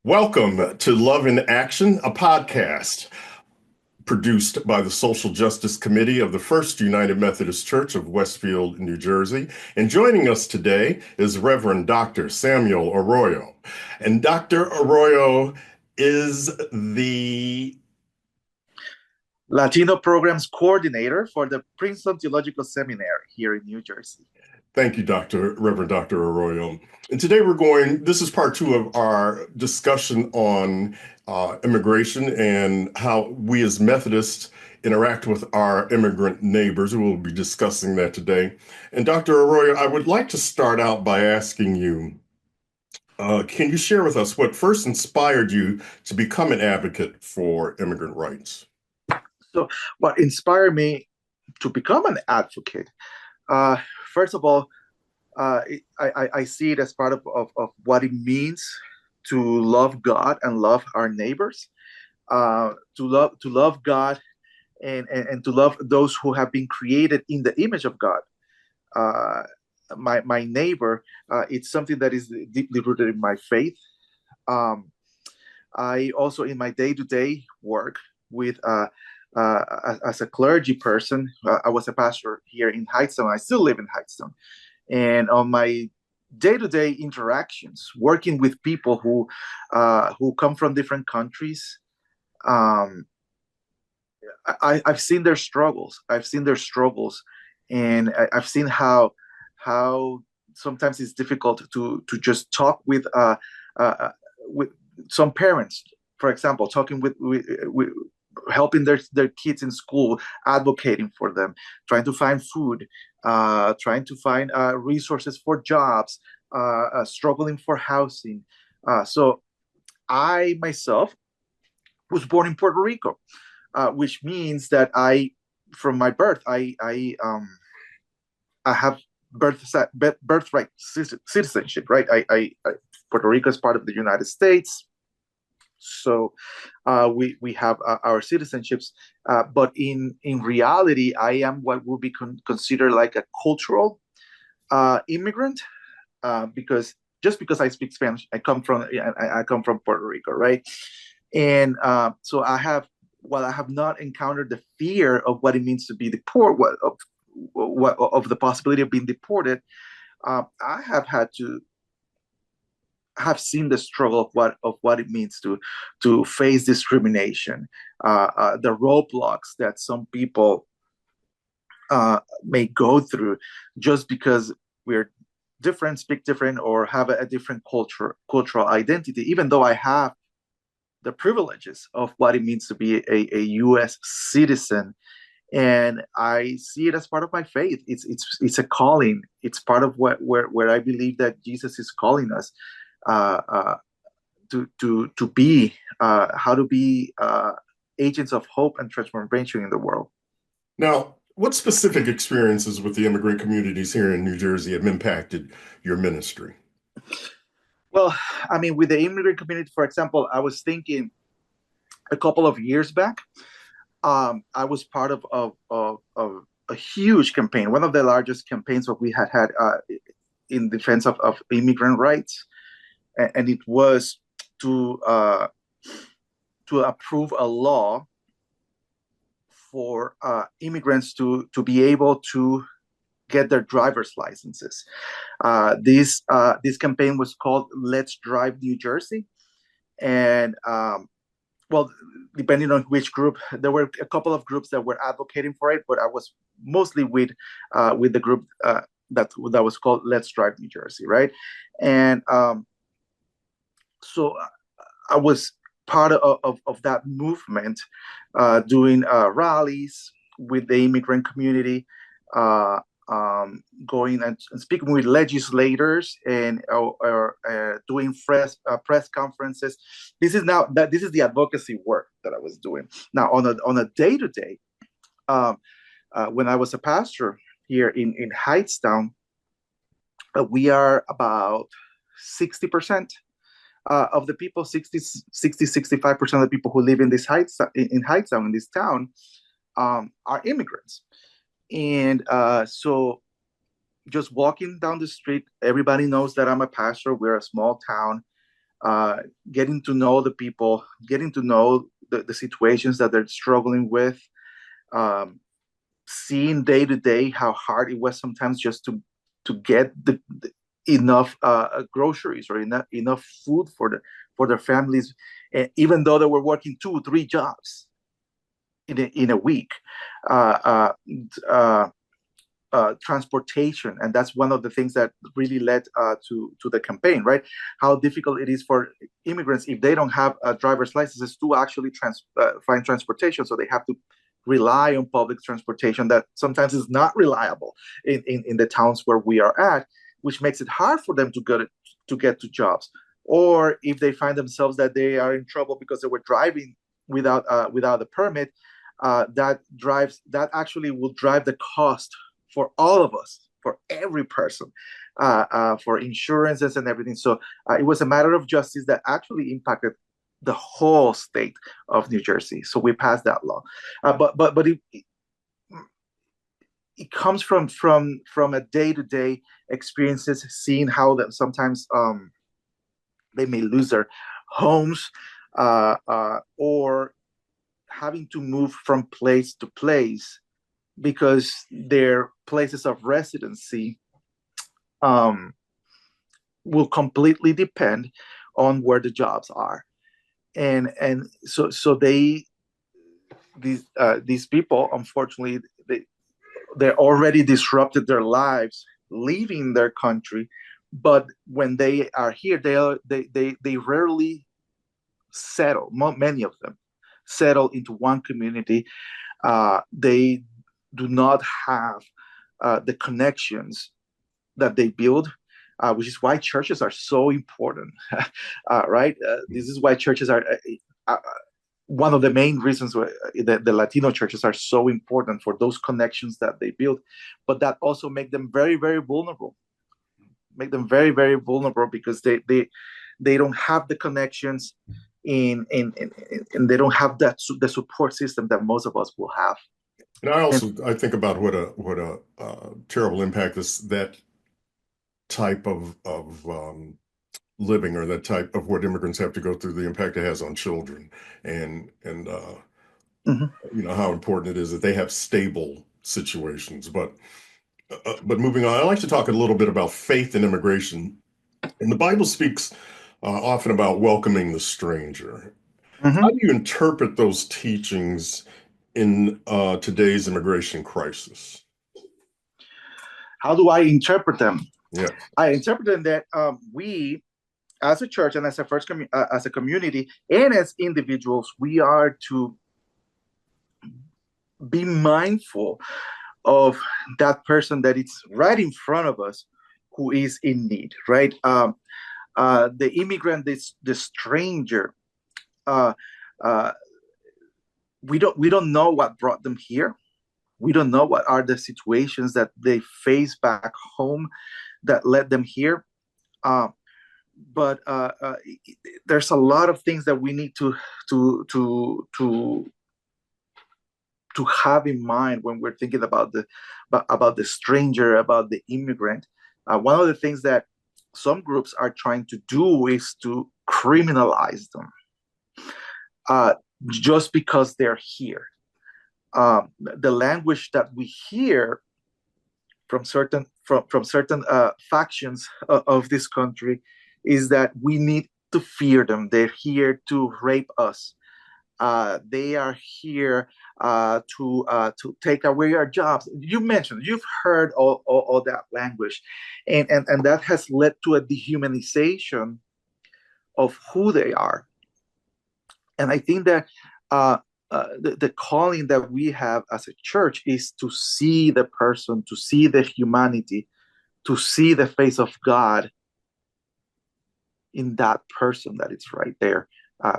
Welcome to Love in Action, a podcast produced by the Social Justice Committee of the First United Methodist Church of Westfield, New Jersey. And joining us today is Reverend Dr. Samuel Arroyo. And Dr. Arroyo is the Latino Programs Coordinator for the Princeton Theological Seminary here in New Jersey. Thank you, Reverend Dr. Arroyo. And today this is part two of our discussion on immigration and how we as Methodists interact with our immigrant neighbors. We'll be discussing that today. And Dr. Arroyo, I would like to start out by asking you, can you share with us what first inspired you to become an advocate for immigrant rights? So, what inspired me to become an advocate? Uh, First of all, I see it as part of what it means to love God and love our neighbors, to love God and to love those who have been created in the image of God. Uh, my neighbor, it's something that is deeply rooted in my faith. Um, I also, in my day-to-day work with as a clergy person, I was a pastor here in Hightstown. I still live in Hightstown, and on my day-to-day interactions, working with people who come from different countries, um, I've seen their struggles. I've seen their struggles, and I've seen how sometimes it's difficult to just talk with some parents, for example, talking with helping their kids in school, advocating for them, trying to find food, trying to find resources for jobs, struggling for housing. So I myself was born in Puerto Rico, which means that from my birth, I have birthright citizenship, right? Puerto Rico is part of the United States, so we have our citizenships. But in reality, I am what would be considered like a cultural immigrant, because just because I speak Spanish, I come from Puerto Rico, right? And so while I have not encountered the fear of what it means to be deported, of the possibility of being deported, I have seen the struggle of what it means to face discrimination, the roadblocks that some people may go through just because we're different, speak different, or have a different cultural identity. Even though I have the privileges of what it means to be a U.S. citizen, and I see it as part of my faith. It's a calling. It's part of where I believe that Jesus is calling us uh, uh, to be how to be agents of hope and transformation in the world. Now, what specific experiences with the immigrant communities here in New Jersey have impacted your ministry? Well, I mean, with the immigrant community, for example, I was thinking a couple of years back, I was part of a huge campaign, one of the largest campaigns that we had in defense of immigrant rights, and it was to uh, to approve a law for immigrants to be able to get their driver's licenses. This campaign was called "Let's Drive New Jersey," and well, depending on which group, there were a couple of groups that were advocating for it, but I was mostly with the group that was called "Let's Drive New Jersey," right? And so I was part of that movement, doing rallies with the immigrant community, uh, going and speaking with legislators and doing press conferences. This is the advocacy work that I was doing. Now on a day to day, when I was a pastor here in Hightstown, we are about 60% of the people, 65% of the people who live in this Hightstown, in this town, are immigrants. And so just walking down the street, everybody knows that I'm a pastor. We're a small town. uh, getting to know the people, getting to know the situations that they're struggling with, um, seeing day to day how hard it was sometimes just to get the enough groceries or enough food for their families, even though they were working 2 or 3 jobs in a week. Uh, uh, uh, Transportation, and that's one of the things that really led to the campaign, right? How difficult it is for immigrants if they don't have driver's licenses to actually find transportation, so they have to rely on public transportation that sometimes is not reliable in the towns where we are at, which makes it hard for them to get to jobs. Or if they find themselves that they are in trouble because they were driving without a permit, that actually will drive the cost for all of us, for every person, for insurances and everything. So it was a matter of justice that actually impacted the whole state of New Jersey. So we passed that law, but it comes from a day to day experiences, seeing how that sometimes they may lose their homes, or having to move from place to place because their places of residency um, will completely depend on where the jobs are, and so these people, unfortunately, they're already disrupted their lives leaving their country, but when they are here, they rarely settle. Many of them settle into one community. They do not have the connections that they build, which is why churches are so important, right? This is why churches are one of the main reasons why the Latino churches are so important, for those connections that they build, but that also make them very, very vulnerable. Make them very, very vulnerable because they don't have the connections and they don't have the support system that most of us will have. And I And also I think about what a terrible impact that type of living, or that type of what immigrants have to go through, the impact it has on children, and mhm. how important it is that they have stable situations. But moving on, I like to talk a little bit about faith and immigration. And the Bible speaks often about welcoming the stranger. How Mhm. do you interpret those teachings in today's immigration crisis? How do I interpret them? Yes. I interpret them that we, as a church and as as a community and as individuals, we are to be mindful of that person that is right in front of us who is in need, right? The immigrant, the stranger. Uh, uh, we don't know what brought them here. We don't know what are the situations that they face back home that led them here. Uh, but there's a lot of things that we need to to to to have in mind when we're thinking about the stranger, about the immigrant. One of the things that some groups are trying to do is to criminalize them, uh, just because they're here. The language that we hear from certain factions of this country is that we need to fear them. They're here to rape us. They are here to take away our jobs. You've heard all that language, and that has led to a dehumanization of who they are. And I think that the calling that we have as a church is to see the person, to see the humanity, to see the face of God in that person that is right there,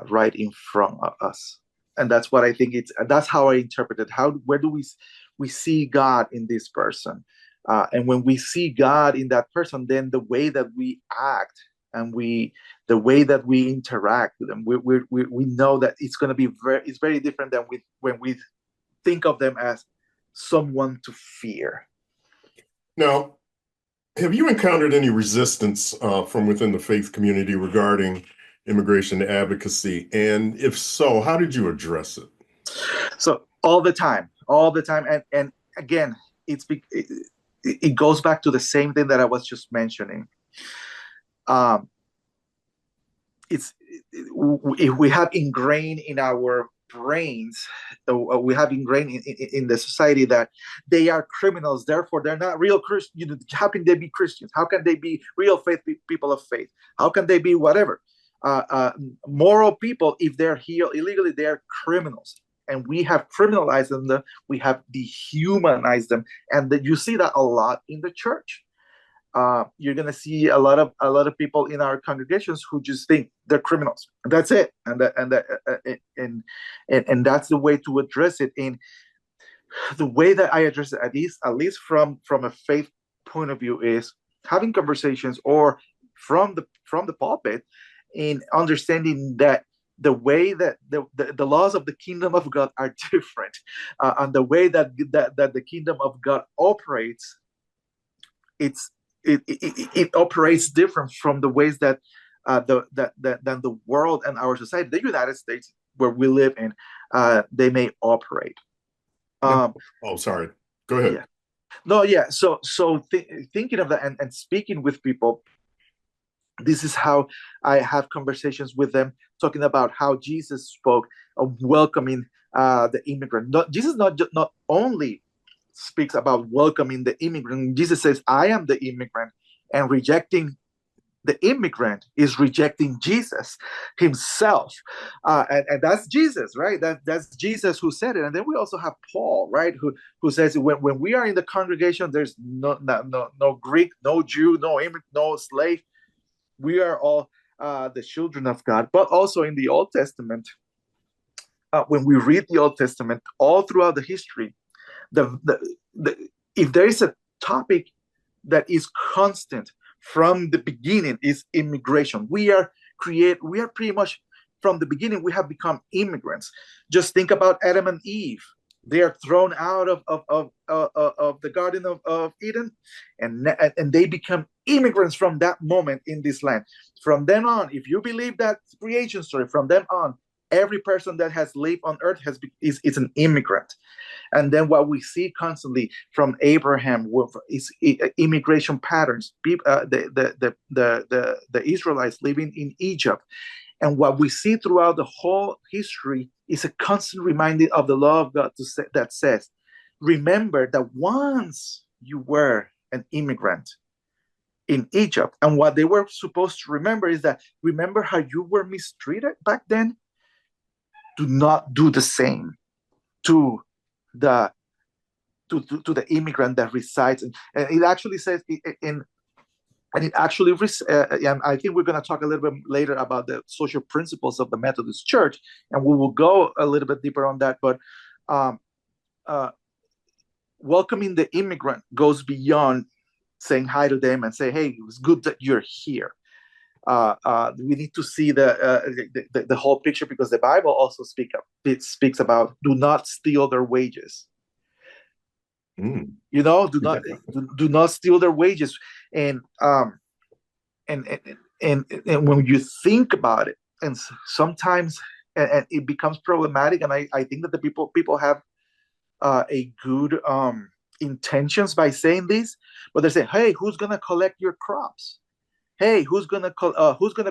right in front of us. And that's what I think that's how I interpret it. Where do we see God in this person? And when we see God in that person, then the way that we act and the way that we interact with them, we know that it's very different than when we think of them as someone to fear. Now, have you encountered any resistance from within the faith community regarding immigration advocacy? And if so, how did you address it? So all the time, and again, it goes back to the same thing that I was just mentioning. Um, it's if we have ingrained in our brains, we have ingrained in the society that they are criminals, therefore they're not real Christians. How can they be Christians? How can they be real faith people of faith? How can they be whatever moral people? If they're here illegally, they're criminals, and we have criminalized them. We have dehumanized them, and that you see that a lot in the church. You're gonna see a lot of people in our congregations who just think they're criminals. That's it, and that's the way to address it. And the way that I address it, at least from a faith point of view, is having conversations or from the pulpit, in understanding that the way that the laws of the kingdom of God are different, and the way that the kingdom of God operates, it's it operates different from the ways that than the world and our society, the United States where we live in, they may operate. No. Um, Oh, sorry. Go ahead. yeah, no, yeah. Thinking of that, and speaking with people, this is how I have conversations with them, talking about how Jesus spoke of welcoming the immigrant. Jesus not only speaks about welcoming the immigrant. Jesus says, "I am the immigrant," and rejecting the immigrant is rejecting Jesus himself, and that's Jesus, right? That's Jesus who said it. And then we also have Paul, right, who says when we are in the congregation, there's no Greek, no Jew, no immigrant, no slave. We are all the children of God. But also in the Old Testament, when we read the Old Testament, all throughout the history, if there is a topic that is constant from the beginning, is immigration. We are pretty much from the beginning, we have become immigrants. Just think about Adam and Eve. They are thrown out of the Garden of Eden, and they become immigrants from that moment in this land. From then on, if you believe that creation story, from then on, every person that has lived on earth is an immigrant. And then what we see constantly from Abraham is immigration patterns. The Israelites living in Egypt, and what we see throughout the whole history is a constant reminder of the law of God that says, "Remember that once you were an immigrant in Egypt." And what they were supposed to remember is that, remember how you were mistreated back then? Do not do the same to the to the immigrant that resides and it actually says in and it actually and I think we're going to talk a little bit later about the social principles of the Methodist Church, and we will go a little bit deeper on that. But um, uh, welcoming the immigrant goes beyond saying hi to them and say, "Hey, it was good that you're here." We need to see the whole picture, because the Bible also speaks about do not steal their wages. Mm. Do not steal their wages. And and and when you think about it, and sometimes and it becomes problematic. And I think that the people have a good intentions by saying this, but they're saying, "Hey, who's gonna collect your crops? Hey, who's gonna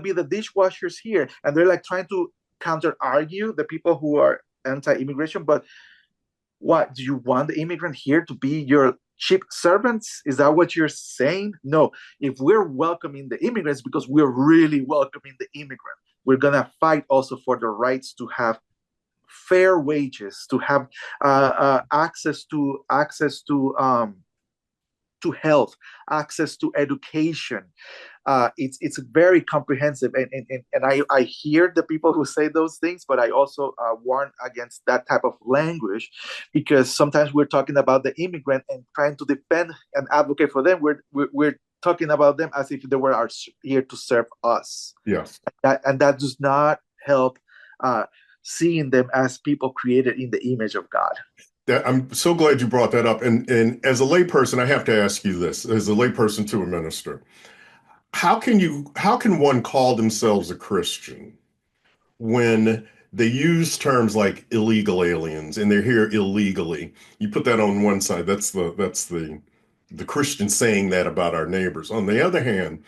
be the dishwashers here?" And they're like trying to counter argue the people who are anti-immigration. But what, do you want the immigrant here to be your cheap servants? Is that what you're saying? No. If we're welcoming the immigrants because we're really welcoming the immigrant, we're gonna fight also for the rights to have fair wages, to have access to health, access to education. It's very comprehensive, and I hear the people who say those things, but I also warn against that type of language, because sometimes we're talking about the immigrant and trying to defend and advocate for them. We're talking about them as if they were here to serve us. Yes. And that does not help seeing them as people created in the image of God. I'm so glad you brought that up. And as a layperson, I have to ask you this, as a layperson to a minister. how can one call themselves a Christian when they use terms like illegal aliens and they're here illegally? You put that on one side, that's the Christian saying that about our neighbors. On the other hand,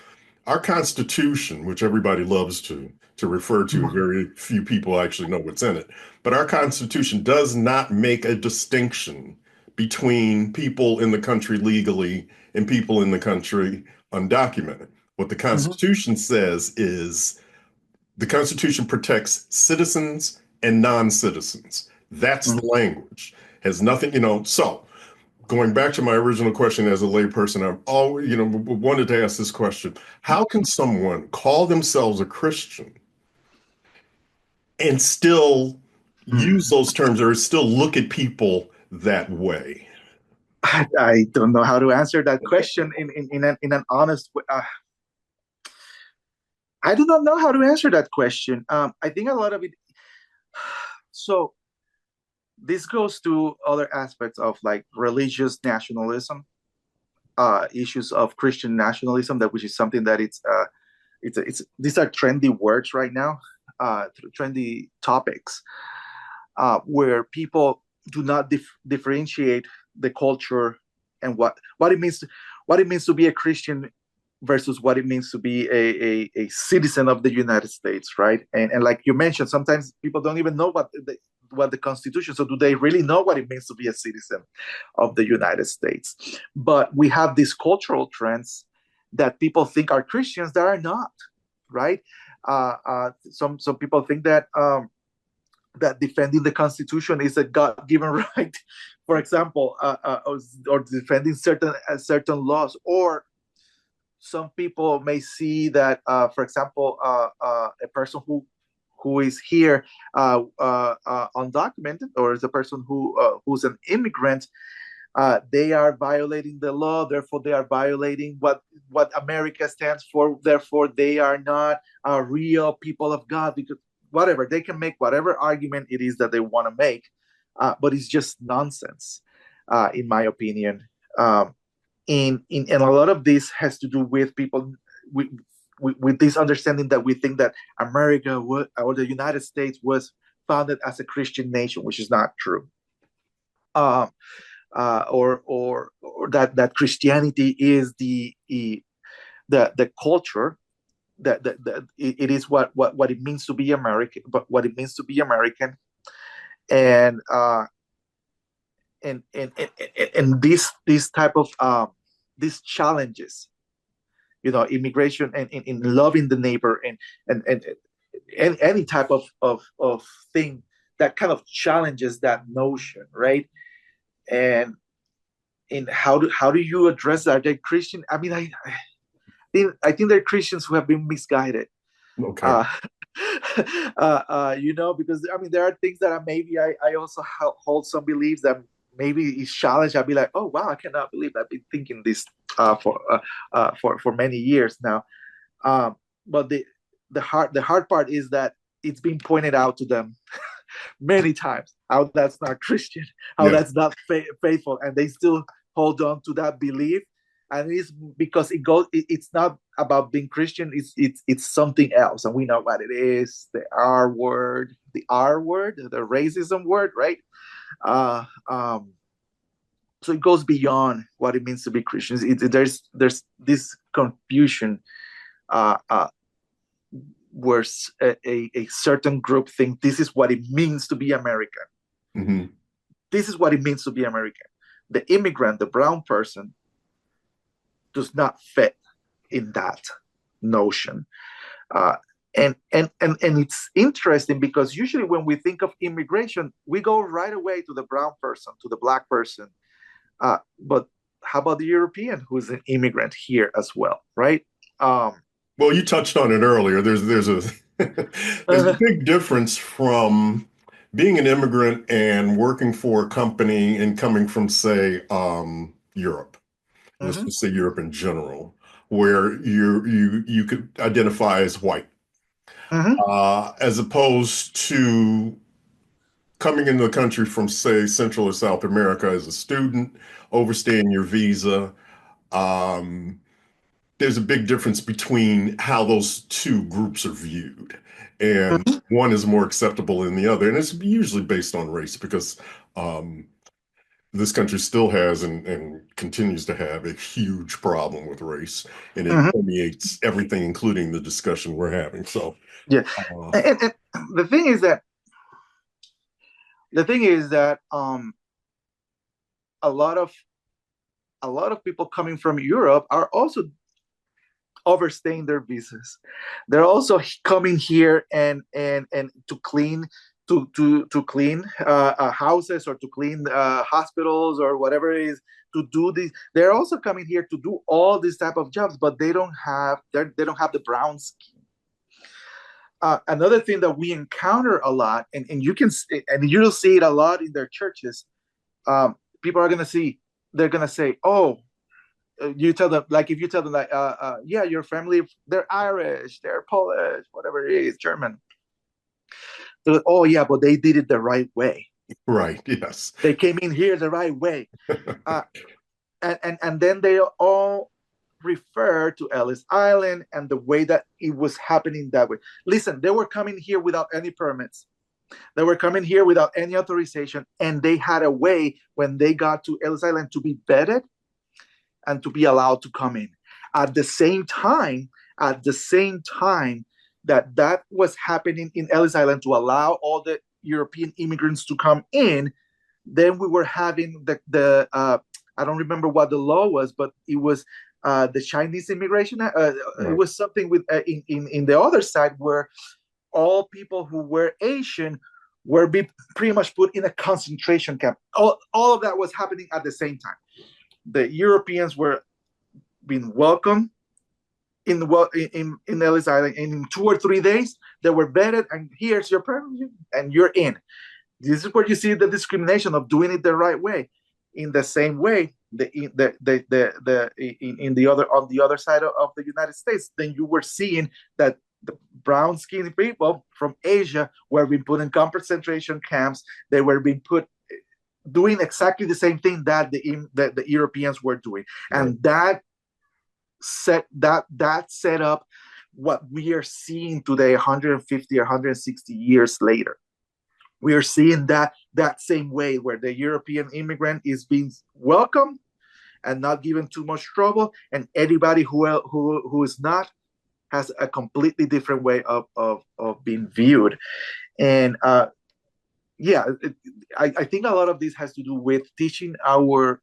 our Constitution, which everybody loves to refer to, Mhm. very few people actually know what's in it, but our Constitution does not make a distinction between people in the country legally and people in the country undocumented. What the Mhm. Constitution says is the Constitution protects citizens and non-citizens. That's the language. Has nothing, so going back to my original question as a layperson, I've always, wanted to ask this question. How can someone call themselves a Christian and still Mhm. use those terms or still look at people that way? I don't know how to answer that question in an honest way. I do not know how to answer that question. I think a lot of it. So this goes to other aspects of like religious nationalism, issues of Christian nationalism, that which is something that it's these are trendy words right now, trendy topics, where people do not differentiate the culture and what it means what it means to be a Christian versus what it means to be a citizen of the United States, right? And like you mentioned, sometimes people don't even know what the Constitution. So do they really know what it means to be a citizen of the United States? But we have these cultural trends that people think are Christians that are not, right? Some people think that that defending the Constitution is a God-given right. For example, or defending certain laws, or some people may see that, for example, a person who is here undocumented, or is a person who's an immigrant, they are violating the law. Therefore, they are violating what America stands for. Therefore, they are not real people of God, because whatever they can make, whatever argument it is that they want to make, but it's just nonsense, in my opinion. And a lot of this has to do with people with, with this understanding that we think that America or the United States was founded as a Christian nation, which is not true. Um, or that Christianity is the culture, that it is what it means to be American, but what it means to be American, and and this type of these challenges, immigration, and in loving the neighbor, and any type of thing that kind of challenges that notion, right? And in how do you address that? Are they Christian? I mean, I think they're Christians who have been misguided. Okay. Uh, because I mean, there are things that maybe I also hold some beliefs that maybe is challenged. I'll be like, oh wow, I cannot believe I've been thinking this for many years now. But the hard part is that it's been pointed out to them many times how that's not Christian, how Yeah. that's not faithful, and they still hold on to that belief. And it's because it's not about being Christian. It's something else, and we know what it is: the R word, the racism word, right? Uh, um, so it goes beyond what it means to be Christians. There's this confusion, uh, uh, where a certain group think this is what it means to be American. Hmm. This is what it means to be American. The immigrant, the brown person, does not fit in that notion. Uh, and it's interesting because usually when we think of immigration, we go right away to the brown person, to the black person. But how about the European who's an immigrant here as well, right? Um, Well, you touched on it earlier. There's a there's a uh, big difference from being an immigrant and working for a company and coming from, say, Europe. Let's mhm, just say Europe in general, where you could identify as white, mhm, as opposed to coming into the country from, say, Central or South America as a student, overstaying your visa. Um, there's a big difference between how those two groups are viewed. And one is more acceptable than the other. And it's usually based on race because um, this country still has and continues to have a huge problem with race. And it Mhm. permeates everything, including the discussion we're having. So, Yeah, uh, and the thing is that a lot of people coming from Europe are also overstaying their visas. They're also coming here and to clean to clean houses or to clean hospitals or whatever it is to do this. They're also coming here to do all these type of jobs, but they don't have the brown skin. Another thing that we encounter a lot, and you can and you'll see it a lot in their churches. People are gonna see they're gonna say, "Oh, you tell them like if you tell them like yeah your family they're Irish, they're Polish, whatever it is, German, they're like, oh yeah, but they did it the right way, right, yes. they came in here the right way, uh, and then they all refer to Ellis Island and the way that it was happening that way. Listen, they were coming here without any permits, they were coming here without any authorization, and they had a way when they got to Ellis Island to be vetted and to be allowed to come in. At the same time, that was happening in Ellis Island to allow all the European immigrants to come in, then we were having the I don't remember what the law was, but it was the Chinese immigration. It Right. was something with in the other side where all people who were Asian were pretty much put in a concentration camp. All of that was happening at the same time. The Europeans were being welcomed in Ellis Island, and in 2 or 3 days they were vetted, and here's your permit, and you're in. This is where you see the discrimination of doing it the right way. In the same way, in the other on the other side of the United States, then you were seeing that the brown skinned people from Asia were being put in concentration camps. They were being put doing exactly the same thing that the Europeans were doing, Right. and that set up what we are seeing today, 150 or 160 years later. We are seeing that same way where the European immigrant is being welcomed and not given too much trouble, and anybody who is not has a completely different way of being viewed. And yeah, I think a lot of this has to do with teaching our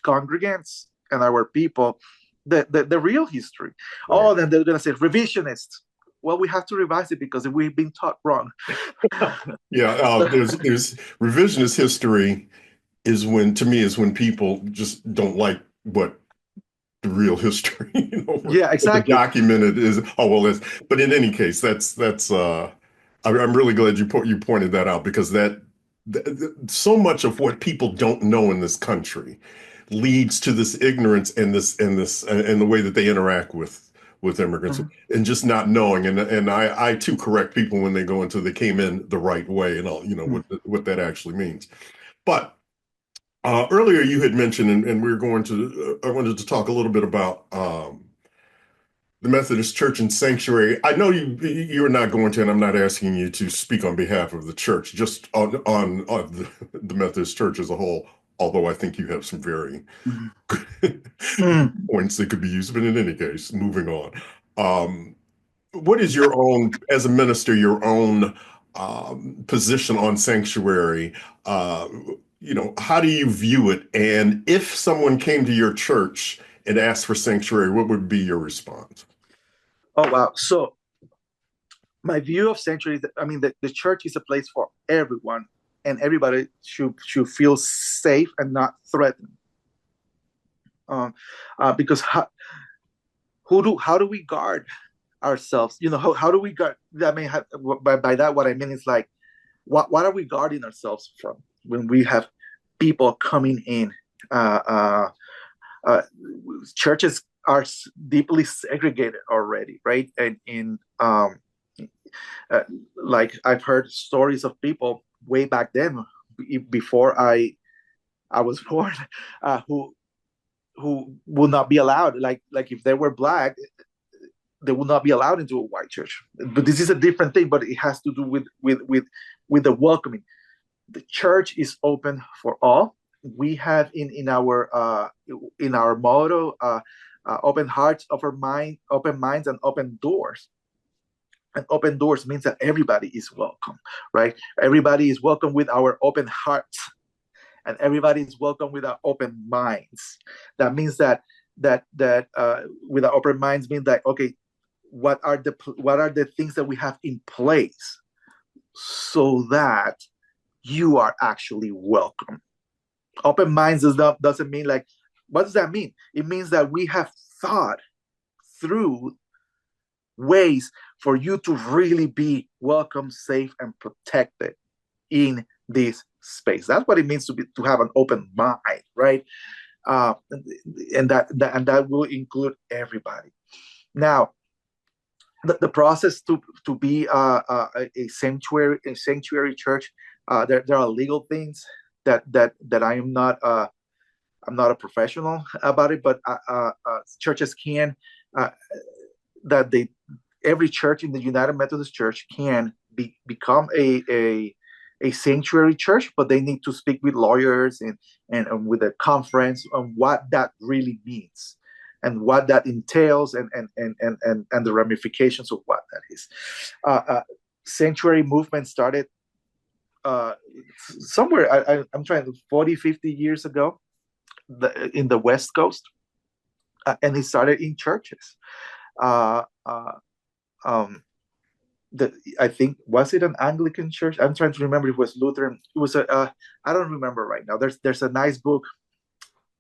congregants and our people the real history. Right. Oh, then they're going to say revisionist. Well, we have to revise it because we've been taught wrong. Yeah, there's revisionist history is when to me is when people just don't like what the real history, Yeah, what the exactly. documented is. Oh well, but in any case, that's I'm really glad you pointed that out because so much of what people don't know in this country leads to this ignorance and this and the way that they interact with immigrants Mhm. and just not knowing and I too correct people when they go into they came in the right way and all what that actually means. But earlier you had mentioned, and we were going to, I wanted to talk a little bit about the Methodist Church and Sanctuary. I know you're not going to, and I'm not asking you to speak on behalf of the church, just on the Methodist Church as a whole. Although I think you have some very Mhm. points that could be used, but in any case, moving on. Um, what is your own, as a minister, your own position on sanctuary? Uh, how do you view it? And if someone came to your church and asked for sanctuary, what would be your response? Oh wow! So my view of sanctuary is, I mean, the church is a place for everyone, and everybody should feel safe and not threatened. Because how do we guard ourselves? How do we guard? I mean, by that what I mean is like, what are we guarding ourselves from when we have people coming in? Uh, uh, uh, Churches are deeply segregated already, right? And in like I've heard stories of people way back then, before I was born, who who will not be allowed. Like if they were black, they will not be allowed into a white church. But this is a different thing. But it has to do with the welcoming. The church is open for all. We have in our motto, open hearts, open minds, and open doors. And open doors means that everybody is welcome, right? Everybody is welcome with our open hearts, and everybody is welcome with our open minds. That means that with our open minds means that, okay, what are the things that we have in place so that you are actually welcome. Open minds doesn't mean like, what does that mean? It means that we have thought through ways for you to really be welcome, safe, and protected in this space. That's what it means to have an open mind, right? And that will include everybody. Now, the process to be a sanctuary church, there are legal things that I am not. I'm not a professional about it, but churches can that they every church in the United Methodist Church can become a sanctuary church, but they need to speak with lawyers and with a conference on what that really means and what that entails and the ramifications of what that is. Sanctuary movement started somewhere, I'm trying to 40, 50 years ago in the West Coast, and it started in churches. I think, was it an Anglican church? I'm trying to remember if it was Lutheran. It was I don't remember right now. There's a nice book,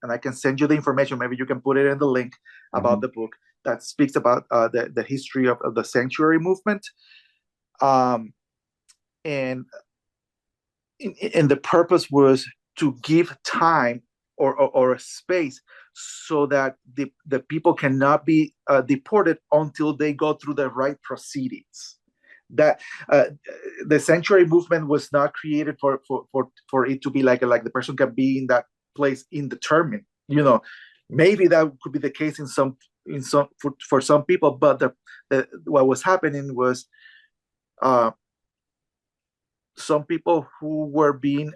and I can send you the information. Maybe you can put it in the link about the book that speaks about the history of the sanctuary movement. And the purpose was to give time or a space so that the people cannot be deported until they go through the right proceedings. That the sanctuary movement was not created for it to be like the person can be in that place indeterminate. Maybe that could be the case for some people, but what was happening was some people who were being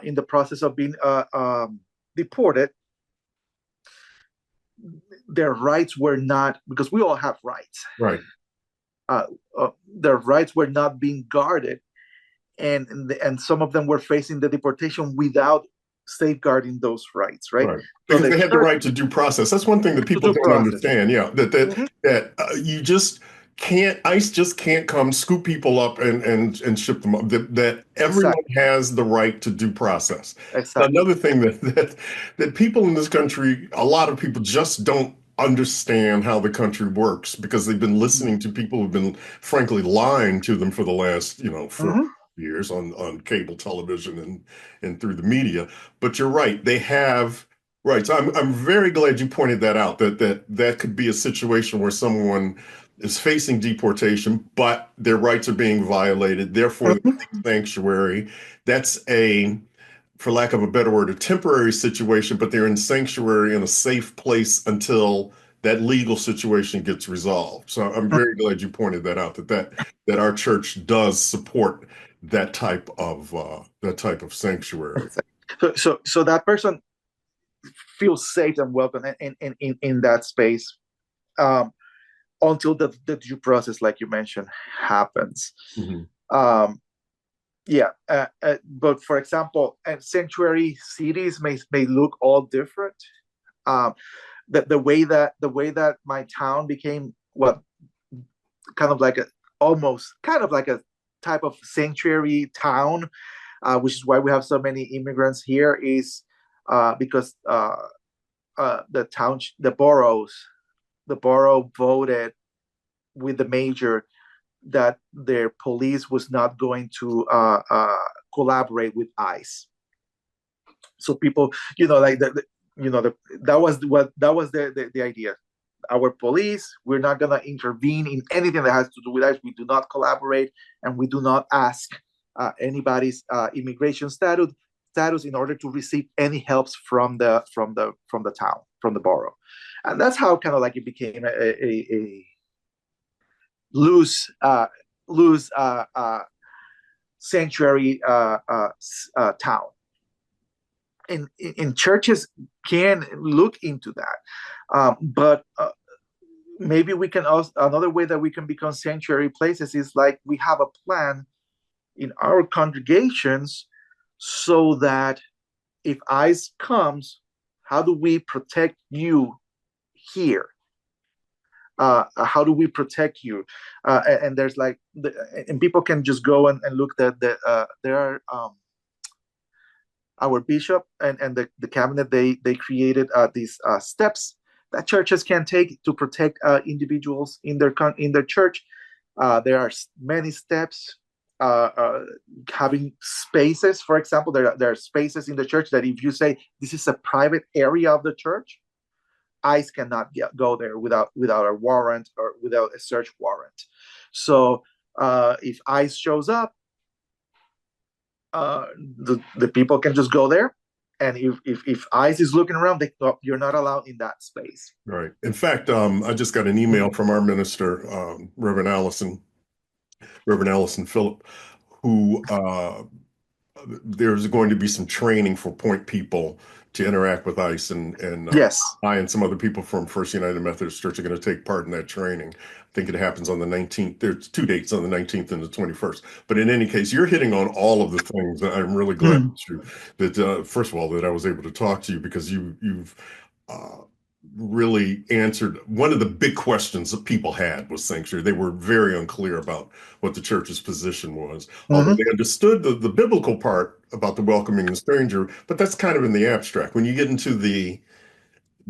in the process of being deported, their rights were not, because we all have rights, right? Their rights were not being guarded, and some of them were facing the deportation without safeguarding those rights, right? Because they had the right to due process. That's one thing that people don't understand. Yeah, that you just can't. ICE just can't come scoop people up and ship them up. That everyone has the right to due process. Exactly. Another thing that people in this country, a lot of people just don't understand how the country works because they've been listening to people who've been frankly lying to them for the last 4 years on cable television and through the media. But you're right, they have rights. I'm very glad you pointed that out, that could be a situation where someone is facing deportation, but their rights are being violated, therefore they seek sanctuary. That's for lack of a better word, a temporary situation, but they're in sanctuary in a safe place until that legal situation gets resolved. So I'm very glad you pointed that out, that our church does support that type of sanctuary. So that person feels safe and welcome in that space until the due process, like you mentioned, happens. But for example, sanctuary cities may look all different. The way that my town became kind of like a type of sanctuary town, which is why we have so many immigrants here, is because the borough voted with the mayor that their police was not going to collaborate with ICE. So people, that was the idea. Our police, we're not going to intervene in anything that has to do with ICE. We do not collaborate, and we do not ask anybody's immigration status in order to receive any helps from the town. from the borough, and that's how kind of like it became a loose loose sanctuary town. And churches can look into that, but maybe we can also, another way that we can become sanctuary places is like we have a plan in our congregations so that if ICE comes, how do we protect you here? How do we protect you? And there's like, and people can just go and look at there are our bishop and the cabinet, they created these steps that churches can take to protect individuals in their church. There are many steps. Having spaces, for example, there are spaces in the church that if you say this is a private area of the church, ICE cannot go there without a warrant or without a search warrant. So if ICE shows up, the people can just go there, and if ICE is looking around, you're not allowed in that space. Right. In fact, I just got an email from our minister, Reverend Allison Phillip, who there's going to be some training for point people to interact with ICE, and Yes. I and some other people from First United Methodist Church are going to take part in that training. I think it happens on the 19th. There's 2 dates, on the 19th and the 21st. But in any case, you're hitting on all of the things. I'm really glad that first of all, that I was able to talk to you, because you've uh, really answered one of the big questions that people had was sanctuary. They were very unclear about what the church's position was, although they understood the biblical part about the welcoming the stranger, but that's kind of in the abstract. When you get into the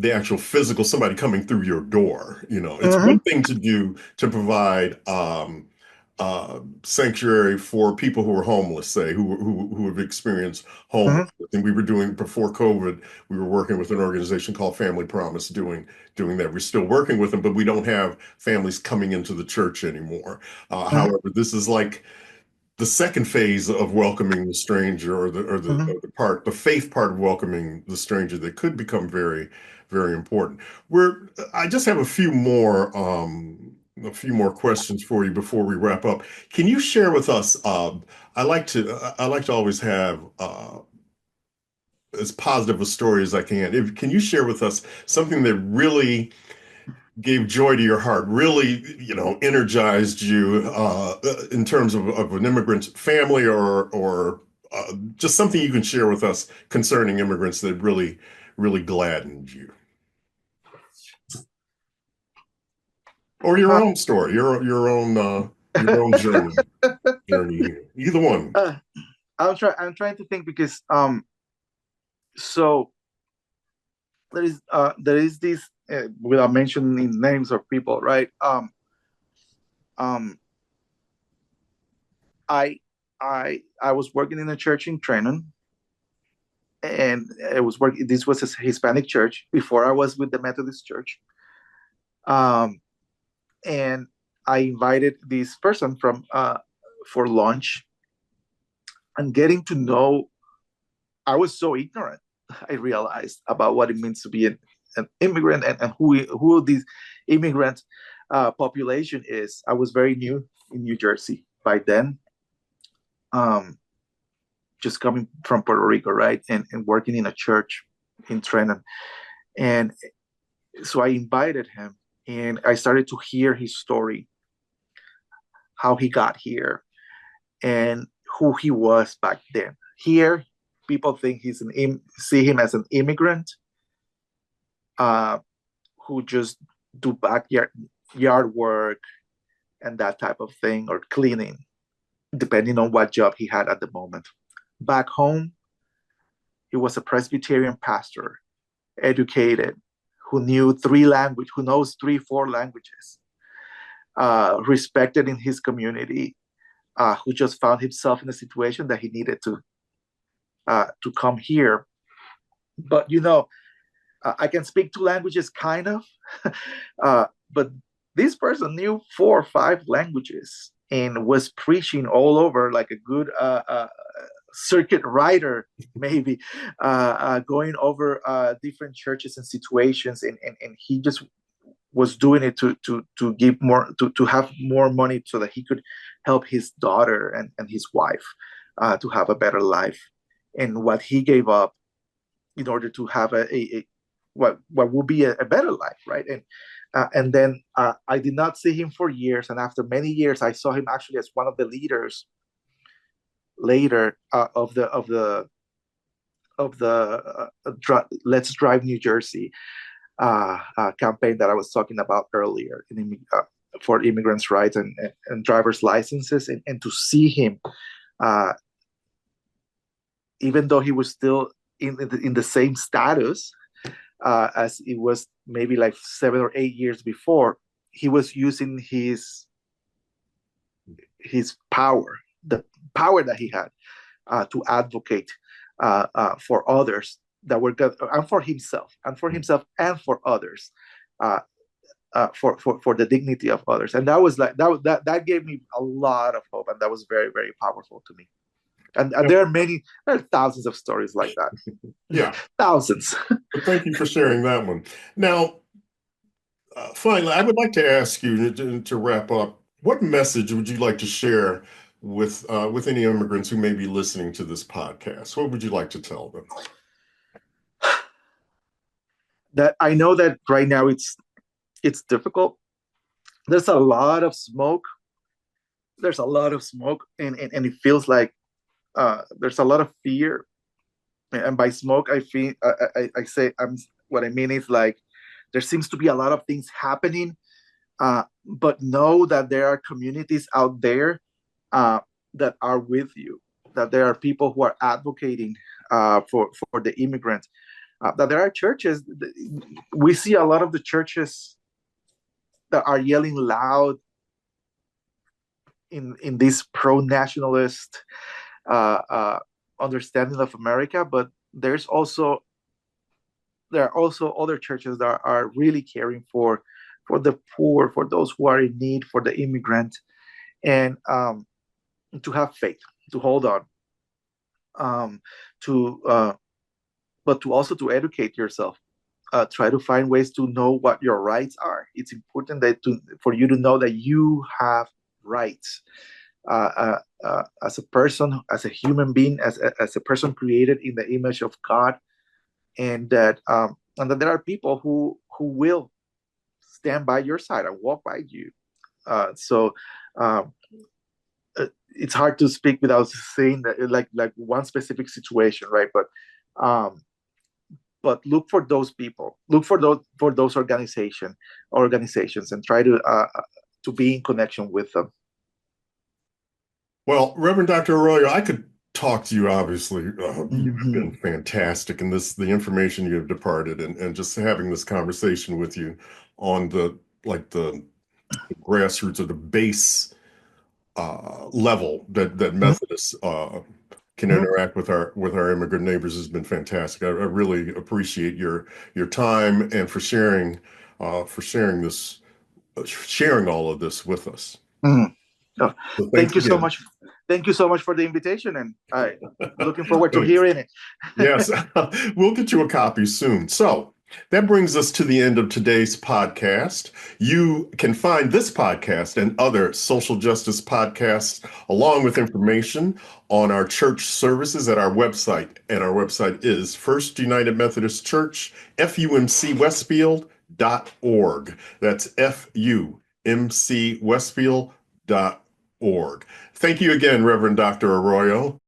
actual physical, somebody coming through your door, it's one thing to do to provide sanctuary for people who are homeless, say, who have experienced homelessness. And we were doing, before COVID, we were working with an organization called Family Promise doing that. We're still working with them, but we don't have families coming into the church anymore. However, this is like the second phase of welcoming the stranger, or the faith part of welcoming the stranger, that could become very, very important. I just have a few more questions for you before we wrap up. Can you share with us? I like to always have as positive a story as I can. Can you share with us something that really gave joy to your heart, really, energized you in terms of an immigrant family, or just something you can share with us concerning immigrants that really, really gladdened you? Or your own story, your own journey, either one. I'm trying to think, because so there is this, without mentioning names of people, right? I was working in a church in Trenton, and I was working. This was a Hispanic church before I was with the Methodist Church. And I invited this person for lunch, and getting to know. I was so ignorant, I realized, about what it means to be an immigrant, and who this immigrant population is. I was very new in New Jersey by then, just coming from Puerto Rico, right, and working in a church in Trenton. And so I invited him, and I started to hear his story, how he got here, and who he was back then. Here, people think see him as an immigrant who just do backyard work and that type of thing, or cleaning, depending on what job he had at the moment. Back home, he was a Presbyterian pastor, educated, who knows 3, 4 languages, respected in his community, who just found himself in a situation that he needed to come here. But I can speak 2 languages, kind of, but this person knew 4 or 5 languages and was preaching all over like a good circuit rider, maybe, going over different churches and situations, and he just was doing it to give more, to have more money so that he could help his daughter and his wife to have a better life, and what he gave up in order to have a what would be a better life, right? And then I did not see him for years, and after many years, I saw him actually as one of the leaders later of the Let's Drive New Jersey campaign that I was talking about earlier for immigrants' rights and driver's licenses, and to see him, even though he was still in the same status as it was maybe like 7 or 8 years before, he was using his power, the power that he had, to advocate for others that were good, and for himself, and for others, for the dignity of others. And that was like that gave me a lot of hope, and that was very, very powerful to me. And there are thousands of stories like that. Yeah, thousands. Thank you for sharing that one. Now, finally, I would like to ask you to wrap up. What message would you like to share with any immigrants who may be listening to this podcast? What would you like to tell them? That I know that right now it's difficult. There's a lot of smoke. And it feels like there's a lot of fear. And by smoke, I feel I say what I mean is like there seems to be a lot of things happening, but know that there are communities out there that are with you. That there are people who are advocating for the immigrants. That there are churches. We see a lot of the churches that are yelling loud in this pro-nationalist understanding of America, but there are also other churches that are really caring for the poor, for those who are in need, for the immigrant, and to have faith, to hold on, but to also to educate yourself. Try to find ways to know what your rights are. It's important for you to know that you have rights as a person, as a human being, as a person created in the image of God, and that there are people who will stand by your side and walk by you. So it's hard to speak without saying that, like one specific situation, right? But look for those people, look for those organizations, and try to be in connection with them. Well, Reverend Dr. Arroyo, I could talk to you, obviously. You've been fantastic, and the information you have departed, and just having this conversation with you on the grassroots or the base level that Methodists can interact with our immigrant neighbors has been fantastic. I really appreciate your time and for sharing this, sharing all of this with us. So thank you so much. Thank you so much for the invitation, and I'm looking forward to hearing it. Yes, we'll get you a copy soon. So that brings us to the end of today's podcast. You can find this podcast and other social justice podcasts, along with information on our church services at our website. And our website is First United Methodist Church, FUMCWestfield.org. That's FUMCWestfield.org. Thank you again, Reverend Dr. Arroyo.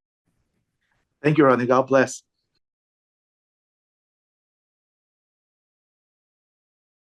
Thank you, Ronnie. God bless.